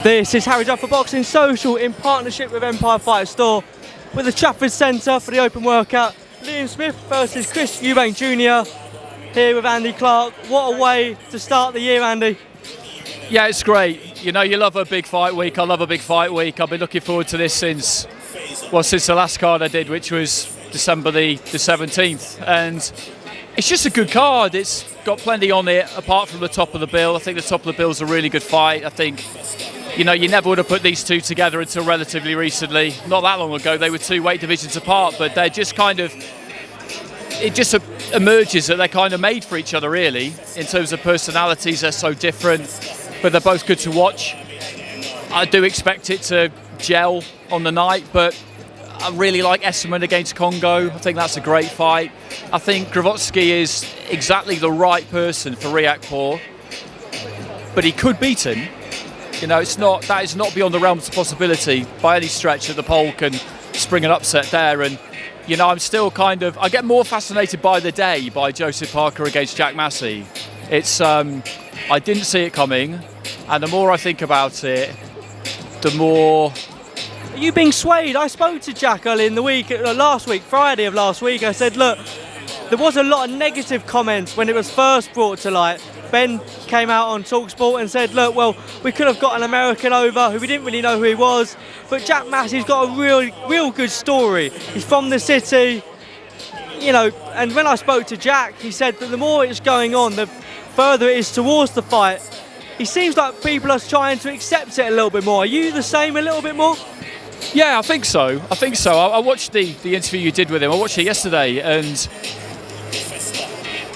This is Harry Judd for Boxing Social in partnership with Empire Fight Store with the Trafford Centre for the open workout. Liam Smith versus Chris Eubank Jr. here with Andy Clarke. What a way to start the year, Andy. Yeah, it's great. You know, you love a big fight week. I love a big fight week. I've been looking forward to this since the last card I did, which was December the 17th. And it's just a good card. It's got plenty on it, apart from the top of the bill. I think the top of the bill's a really good fight. I think, you know, you never would have put these two together until relatively recently. Not that long ago, they were two weight divisions apart, but they're just kind of, it just emerges that they're kind of made for each other, really. In terms of personalities, they're so different, but they're both good to watch. I do expect it to gel on the night, but I really like Essuman against Kongo. I think that's a great fight. I think Gravotsky is exactly the right person for Riakporhe, but he could beat him. You know, that is not beyond the realms of possibility by any stretch that the poll can spring an upset there. And, you know, I'm still I get more fascinated by the day by Joseph Parker against Jack Massey. It's, I didn't see it coming, and the more I think about it, the more... Are you being swayed? I spoke to Jack early in the week, Friday of last week. I said, look, there was a lot of negative comments when it was first brought to light. Benn came out on TalkSport and said, look, well, we could have got an American over who we didn't really know who he was, but Jack Massey's got a real good story. He's from the city, you know, and when I spoke to Jack, he said that the more it's going on, the further it is towards the fight. He seems like people are trying to accept it a little bit more. Are you the same a little bit more? Yeah, I think so. I watched the interview you did with him. I watched it yesterday, and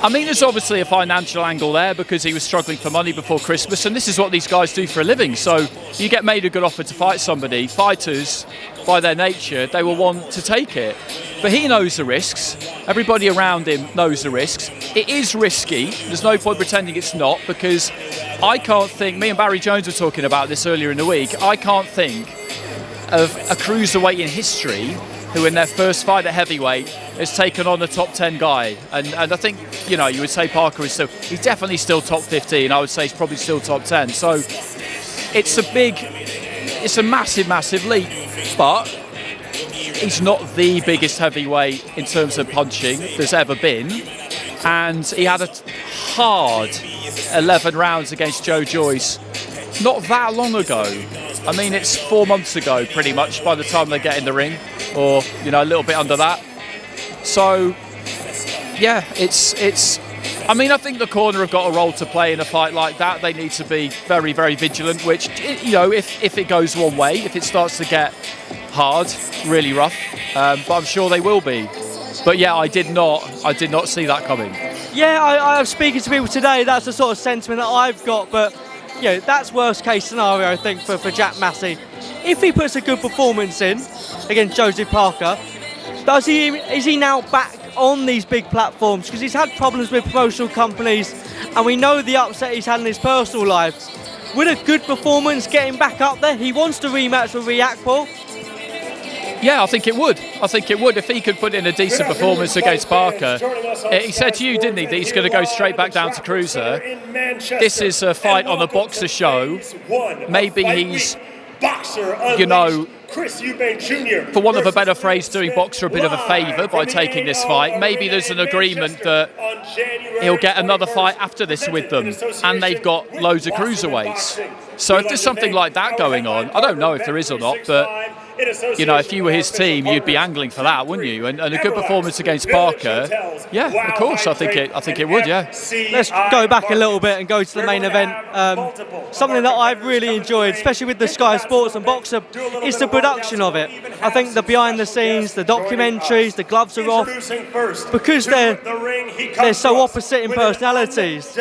I mean, there's obviously a financial angle there because he was struggling for money before Christmas, and this is what these guys do for a living. So you get made a good offer to fight somebody. Fighters, by their nature, they will want to take it. But he knows the risks. Everybody around him knows the risks. It is risky. There's no point pretending it's not, because I can't think, me and Barry Jones were talking about this earlier in the week, I can't think of a cruiserweight in history who in their first fight at heavyweight has taken on a top 10 guy. And I think, you know, you would say Parker is he's definitely still top 15. I would say he's probably still top 10. So it's a massive leap, but he's not the biggest heavyweight in terms of punching there's ever been. And he had a hard 11 rounds against Joe Joyce not that long ago. I mean, it's 4 months ago, pretty much, by the time they get in the ring, or, you know, a little bit under that. So, yeah, it's. I mean, I think the corner have got a role to play in a fight like that. They need to be very, very vigilant, which, you know, if it goes one way, if it starts to get hard, really rough, but I'm sure they will be. But yeah, I did not see that coming. Yeah, I'm speaking to people today, that's the sort of sentiment that I've got, but you know, that's worst case scenario, I think, for Jack Massey. If he puts a good performance in against Joseph Parker, is he now back on these big platforms? Because he's had problems with promotional companies, and we know the upset he's had in his personal life. Would a good performance get him back up there? He wants to rematch with Riakporhe. Yeah, I think it would. If he could put in a decent performance against Parker. He said to you, didn't he, that he's going to go straight back down to cruiser. This is a fight on a boxer show. Maybe he's, you know, for want of a better phrase, doing Boxer a bit of a favour by taking this fight. Maybe there's an agreement that he'll get another fight after this with them, and they've got loads of cruiserweights. So if there's something like that going on, I don't know if there is or not, but you know, if you were his team, you'd be angling for that, wouldn't you? And a good performance against Parker, yeah, of course, I think it would, yeah. Let's go back a little bit and go to the main event. Something that I've really enjoyed, especially with the Sky Sports and Boxer, is the production of it. I think the behind the scenes, the documentaries, the gloves are off, because they're so opposite in personalities.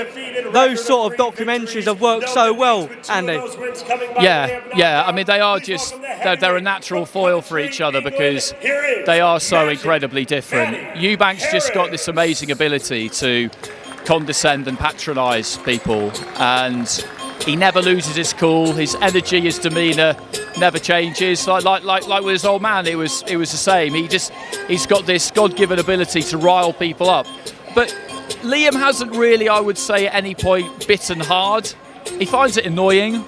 Those sort of documentaries have worked so well, Andy. Yeah. I mean, they are just they're a natural foil for each other because they are so incredibly different. Eubank's just got this amazing ability to condescend and patronise people, and he never loses his cool. His energy, his demeanour never changes. Like with his old man, it was the same. He's got this God-given ability to rile people up. But Liam hasn't really, I would say, at any point bitten hard. He finds it annoying.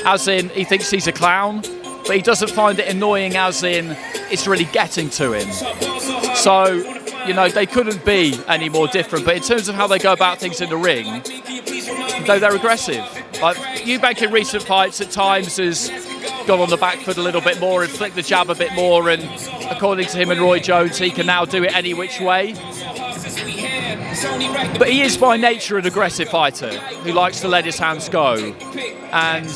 as in he thinks he's a clown, but he doesn't find it annoying as in it's really getting to him. So, you know, they couldn't be any more different. But in terms of how they go about things in the ring, though they're aggressive. Like Eubank in recent fights at times has gone on the back foot a little bit more and flicked the jab a bit more, and according to him and Roy Jones, he can now do it any which way. But he is by nature an aggressive fighter who likes to let his hands go, and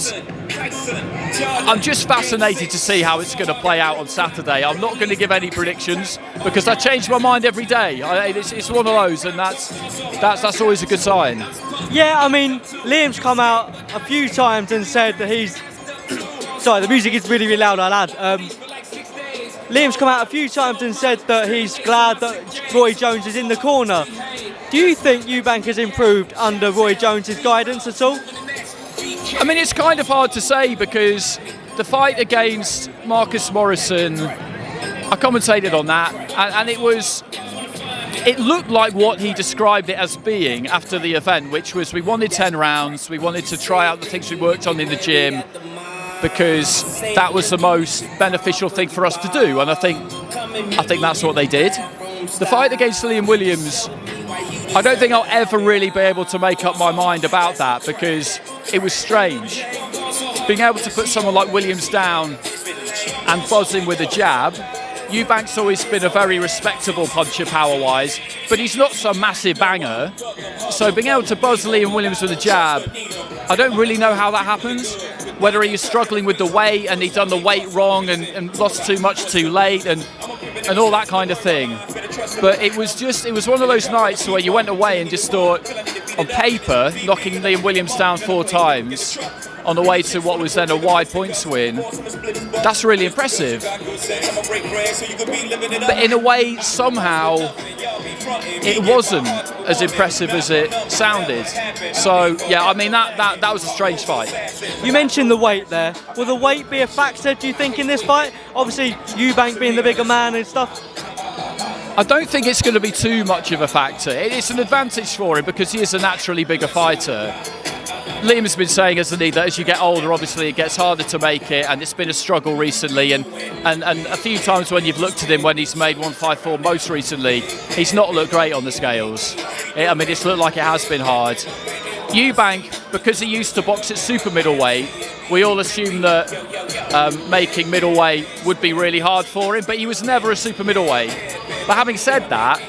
I'm just fascinated to see how it's going to play out on Saturday. I'm not going to give any predictions because I change my mind every day. It's one of those, and that's always a good sign. Yeah, I mean, Liam's come out a few times and said that he's... Sorry, the music is really, really loud, I'll add. Liam's come out a few times and said that he's glad that Roy Jones is in the corner. Do you think Eubank has improved under Roy Jones' guidance at all? I mean, it's kind of hard to say because the fight against Marcus Morrison, I commentated on that, and it looked like what he described it as being after the event, which was we wanted 10 rounds, we wanted to try out the things we worked on in the gym because that was the most beneficial thing for us to do, and I think that's what they did. The fight against Liam Williams, I don't think I'll ever really be able to make up my mind about that because it was strange. Being able to put someone like Williams down and buzz him with a jab. Eubank's always been a very respectable puncher power-wise, but he's not some massive banger. So being able to buzz Liam Williams with a jab, I don't really know how that happens. Whether he was struggling with the weight and he'd done the weight wrong and lost too much too late and all that kind of thing. But it was one of those nights where you went away and just thought, on paper, knocking Liam Williams down 4 times on the way to what was then a wide points win, that's really impressive. But in a way, somehow, it wasn't as impressive as it sounded. So, yeah, I mean, that was a strange fight. You mentioned the weight there. Will the weight be a factor, do you think, in this fight? Obviously, Eubank being the bigger man and stuff. I don't think it's going to be too much of a factor. It's an advantage for him because he is a naturally bigger fighter. Liam's been saying, hasn't he, that as you get older, obviously it gets harder to make it, and it's been a struggle recently. And a few times when you've looked at him when he's made 154 most recently, he's not looked great on the scales. I mean, it's looked like it has been hard. Eubank, because he used to box at super middleweight, we all assumed that making middleweight would be really hard for him, but he was never a super middleweight. But having said that,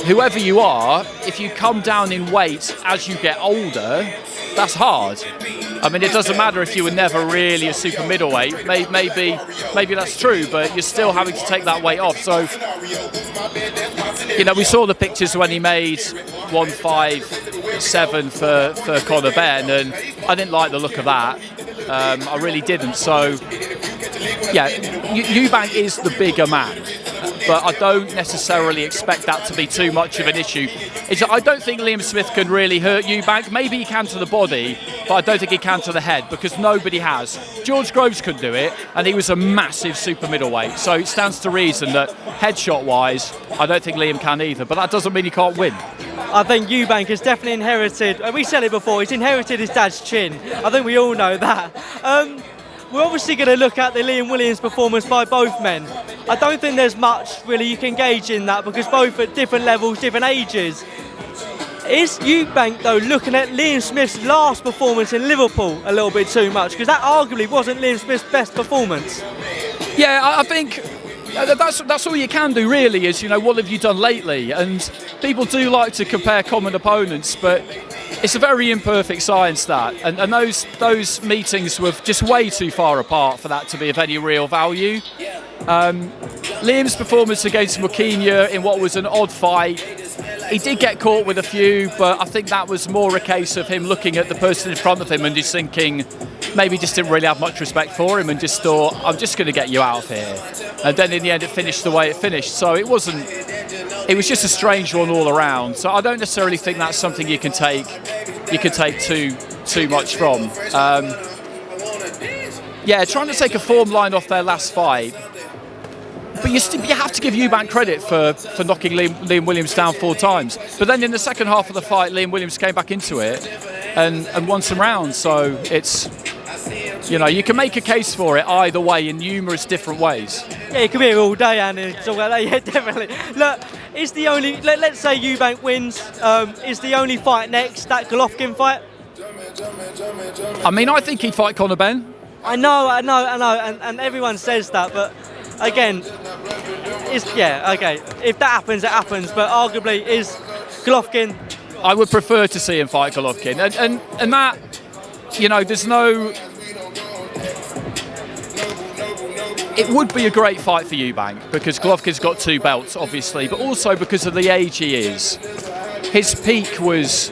whoever you are, if you come down in weight as you get older, that's hard. I mean, it doesn't matter if you were never really a super middleweight. Maybe that's true, but you're still having to take that weight off. So, you know, we saw the pictures when he made 157 for Conor Benn, and I didn't like the look of that. I really didn't. So, yeah, Eubank is the bigger man. But I don't necessarily expect that to be too much of an issue. I don't think Liam Smith can really hurt Eubank. Maybe he can to the body, but I don't think he can to the head because nobody has. George Groves could do it, and he was a massive super middleweight. So it stands to reason that headshot-wise, I don't think Liam can either. But that doesn't mean he can't win. I think Eubank has definitely inherited, we said it before, he's inherited his dad's chin. I think we all know that. We're obviously going to look at the Liam Williams performance by both men. I don't think there's much really you can gauge in that because both at different levels, different ages. Is Eubank, though, looking at Liam Smith's last performance in Liverpool a little bit too much? Because that arguably wasn't Liam Smith's best performance. Yeah, I think that's all you can do really is, you know, what have you done lately? And people do like to compare common opponents, but it's a very imperfect science, that. And those meetings were just way too far apart for that to be of any real value. Liam's performance against Mukinya in what was an odd fight, he did get caught with a few, but I think that was more a case of him looking at the person in front of him and just thinking, maybe just didn't really have much respect for him and just thought, I'm just going to get you out of here. And then in the end it finished the way it finished. So it was just a strange one all around. So I don't necessarily think that's something you can take too much from. Yeah, trying to take a form line off their last fight. But you have to give Eubank credit for knocking Liam Williams down 4 times. But then in the second half of the fight, Liam Williams came back into it and won some rounds. So it's You know, you can make a case for it either way in numerous different ways. Yeah, you could be here all day, Andy. Talk about that. Yeah, definitely. Look, is the only. Let's say Eubank wins. Is the only fight next that Golovkin fight? I mean, I think he'd fight Conor Benn. I know, and everyone says that, but again, okay. If that happens, it happens. But arguably, is Golovkin? I would prefer to see him fight Golovkin, and that, you know, there's no. It would be a great fight for Eubank because Golovkin's got 2 belts, obviously, but also because of the age he is. His peak was,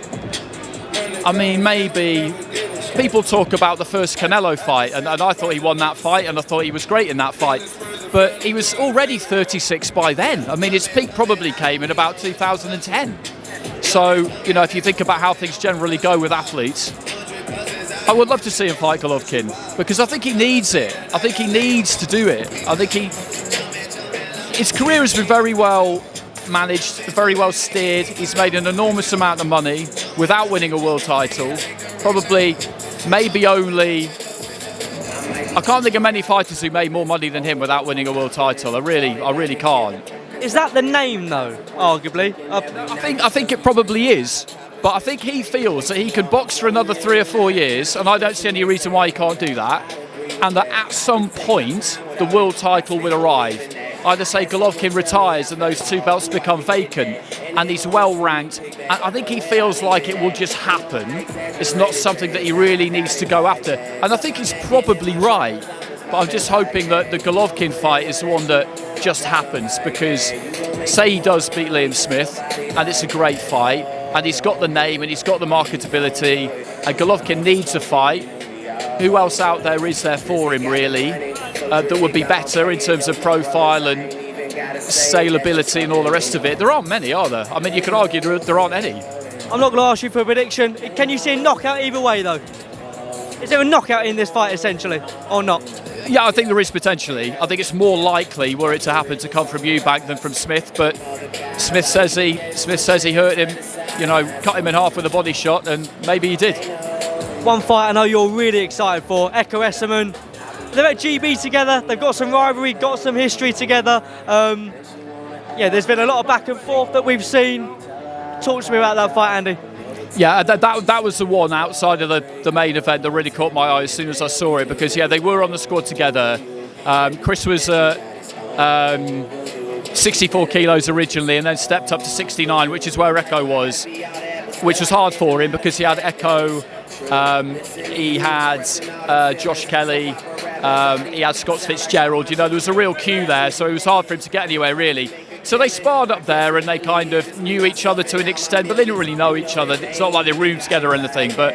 I mean, maybe people talk about the first Canelo fight, and I thought he won that fight, and I thought he was great in that fight. But he was already 36 by then. I mean, his peak probably came in about 2010. So, you know, if you think about how things generally go with athletes, I would love to see him fight Golovkin because I think he needs it. I think he needs to do it. I think his career has been very well managed, very well steered. He's made an enormous amount of money without winning a world title. Probably, maybe only. I can't think of many fighters who made more money than him without winning a world title. I really can't. Is that the name, though? Arguably, I think it probably is. But I think he feels that he can box for another 3 or 4 years, and I don't see any reason why he can't do that. And that at some point, the world title will arrive. Either say Golovkin retires and those 2 belts become vacant, and he's well ranked. And I think he feels like it will just happen. It's not something that he really needs to go after. And I think he's probably right. But I'm just hoping that the Golovkin fight is the one that just happens, because say he does beat Liam Smith, and it's a great fight, and he's got the name and he's got the marketability, and Golovkin needs a fight. Who else out there is there for him, really, that would be better in terms of profile and saleability and all the rest of it? There aren't many, are there? I mean, you could argue there aren't any. I'm not going to ask you for a prediction. Can you see a knockout either way, though? Is there a knockout in this fight, essentially, or not? Yeah, I think there is potentially. I think it's more likely, were it to happen, to come from Eubank than from Smith. But Smith says he hurt him, you know, cut him in half with a body shot, and maybe he did. One fight I know you're really excited for, Essuman. They're at GB together. They've got some rivalry, got some history together. Yeah, there's been a lot of back and forth that we've seen. Talk to me about that fight, Andy. Yeah, that was the one outside of the main event that really caught my eye as soon as I saw it, because yeah, they were on the squad together. Chris was 64 kilos originally, and then stepped up to 69, which is where Echo was, which was hard for him because he had Echo, he had Josh Kelly, he had Scott Fitzgerald. You know, there was a real queue there, so it was hard for him to get anywhere really. So they sparred up there, and they kind of knew each other to an extent, but they didn't really know each other. It's not like they roomed together or anything, but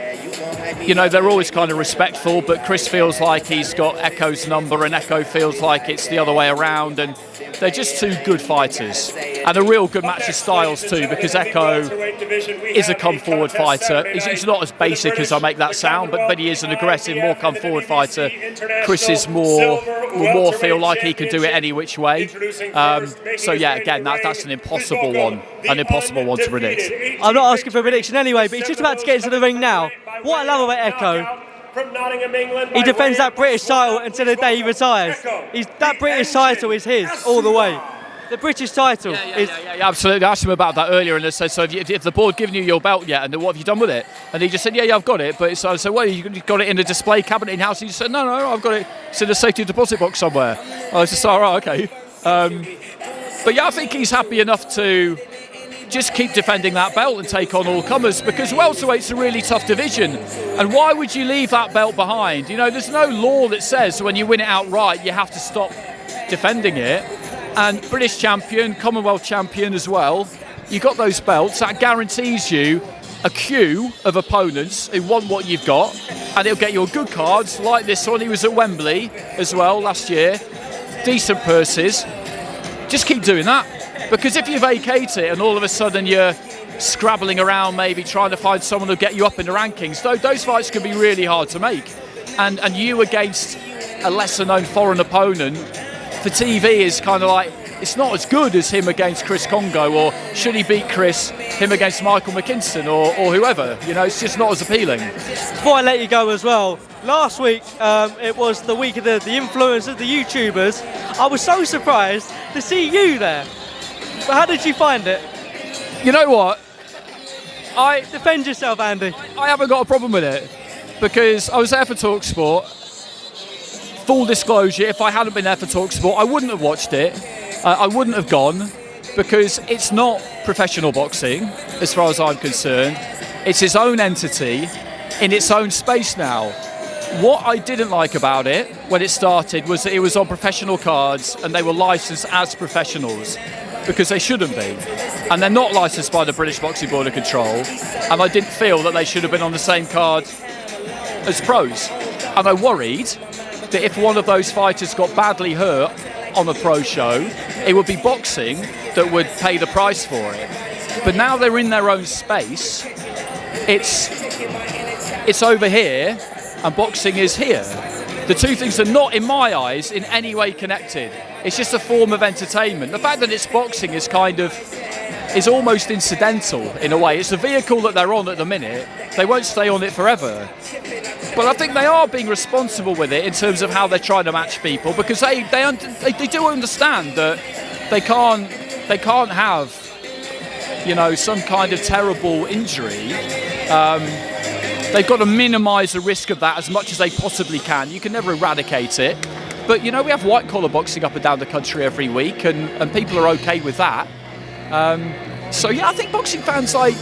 you know, they're always kind of respectful. But Chris feels like he's got Echo's number, and Echo feels like it's the other way around, and they're just 2 good fighters and a real good match of styles too, because Echo is a come-forward fighter. He's not as basic as I make that sound, but he is an aggressive, more come-forward fighter. Chris is will more feel like he can do it any which way. So yeah, again, that's an impossible one to predict. I'm not asking for a prediction anyway, but he's just about to get into the ring now. What I love about Echo, he defends that British title until the day he retires. That British title is his all the way. The British title is... Yeah, absolutely. I asked him about that earlier, and they said, so if the board given you your belt yet, and what have you done with it? And he just said, yeah, I've got it. But so I said, well, you've got it in a display cabinet in house? And he said, no, I've got it. It's in a safety deposit box somewhere. I said, all right, okay. But yeah, I think he's happy enough to just keep defending that belt and take on all comers, because welterweight's a really tough division, and why would you leave that belt behind? You know, there's no law that says when you win it outright you have to stop defending it. And British champion, Commonwealth champion as well, you got those belts, that guarantees you a queue of opponents who want what you've got, and it'll get you good cards like this one. He was at Wembley as well last year, decent purses. Just keep doing that. Because if you vacate it and all of a sudden you're scrabbling around maybe trying to find someone who'll get you up in the rankings, those fights can be really hard to make. And you against a lesser known foreign opponent for TV is kind of like, it's not as good as him against Chris Kongo, or should he beat Chris, him against Michael McKinson or whoever. You know, it's just not as appealing. Before I let you go as well, last week it was the week of the influencers, the YouTubers. I was so surprised to see you there. But how did you find it? You know what? Defend yourself, Andy. I haven't got a problem with it, because I was there for TalkSport. Full disclosure, if I hadn't been there for TalkSport, I wouldn't have watched it. I wouldn't have gone, because it's not professional boxing, as far as I'm concerned. It's its own entity, in its own space now. What I didn't like about it when it started was that it was on professional cards and they were licensed as professionals, because they shouldn't be. And they're not licensed by the British Boxing Board of Control, and I didn't feel that they should have been on the same card as pros. And I worried that if one of those fighters got badly hurt on a pro show, it would be boxing that would pay the price for it. But now they're in their own space. It's over here, and boxing is here. The two things are not, in my eyes, in any way connected. It's just a form of entertainment. The fact that it's boxing is almost incidental in a way. It's a vehicle that they're on at the minute. They won't stay on it forever. But I think they are being responsible with it in terms of how they're trying to match people, because they do understand that they can't have, you know, some kind of terrible injury. They've got to minimise the risk of that as much as they possibly can. You can never eradicate it. But, you know, we have white-collar boxing up and down the country every week, and people are okay with that. So, yeah, I think boxing fans, I'm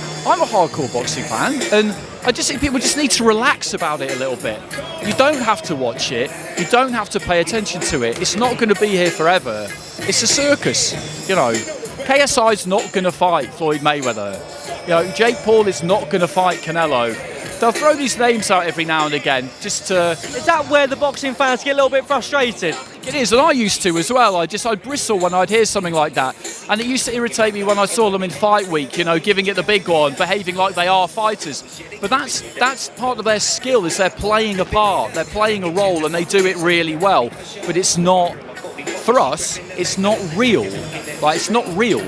a hardcore boxing fan, and I just think people just need to relax about it a little bit. You don't have to watch it. You don't have to pay attention to it. It's not going to be here forever. It's a circus, you know. KSI's not going to fight Floyd Mayweather. You know, Jake Paul is not going to fight Canelo. They'll throw these names out every now and again just to... Is that where the boxing fans get a little bit frustrated? It is, and I used to as well. I'd bristle when I'd hear something like that. And it used to irritate me when I saw them in fight week, you know, giving it the big one, behaving like they are fighters. But that's part of their skill, is they're playing a part, they're playing a role, and they do it really well. But it's not, for us, it's not real. Like, it's not real.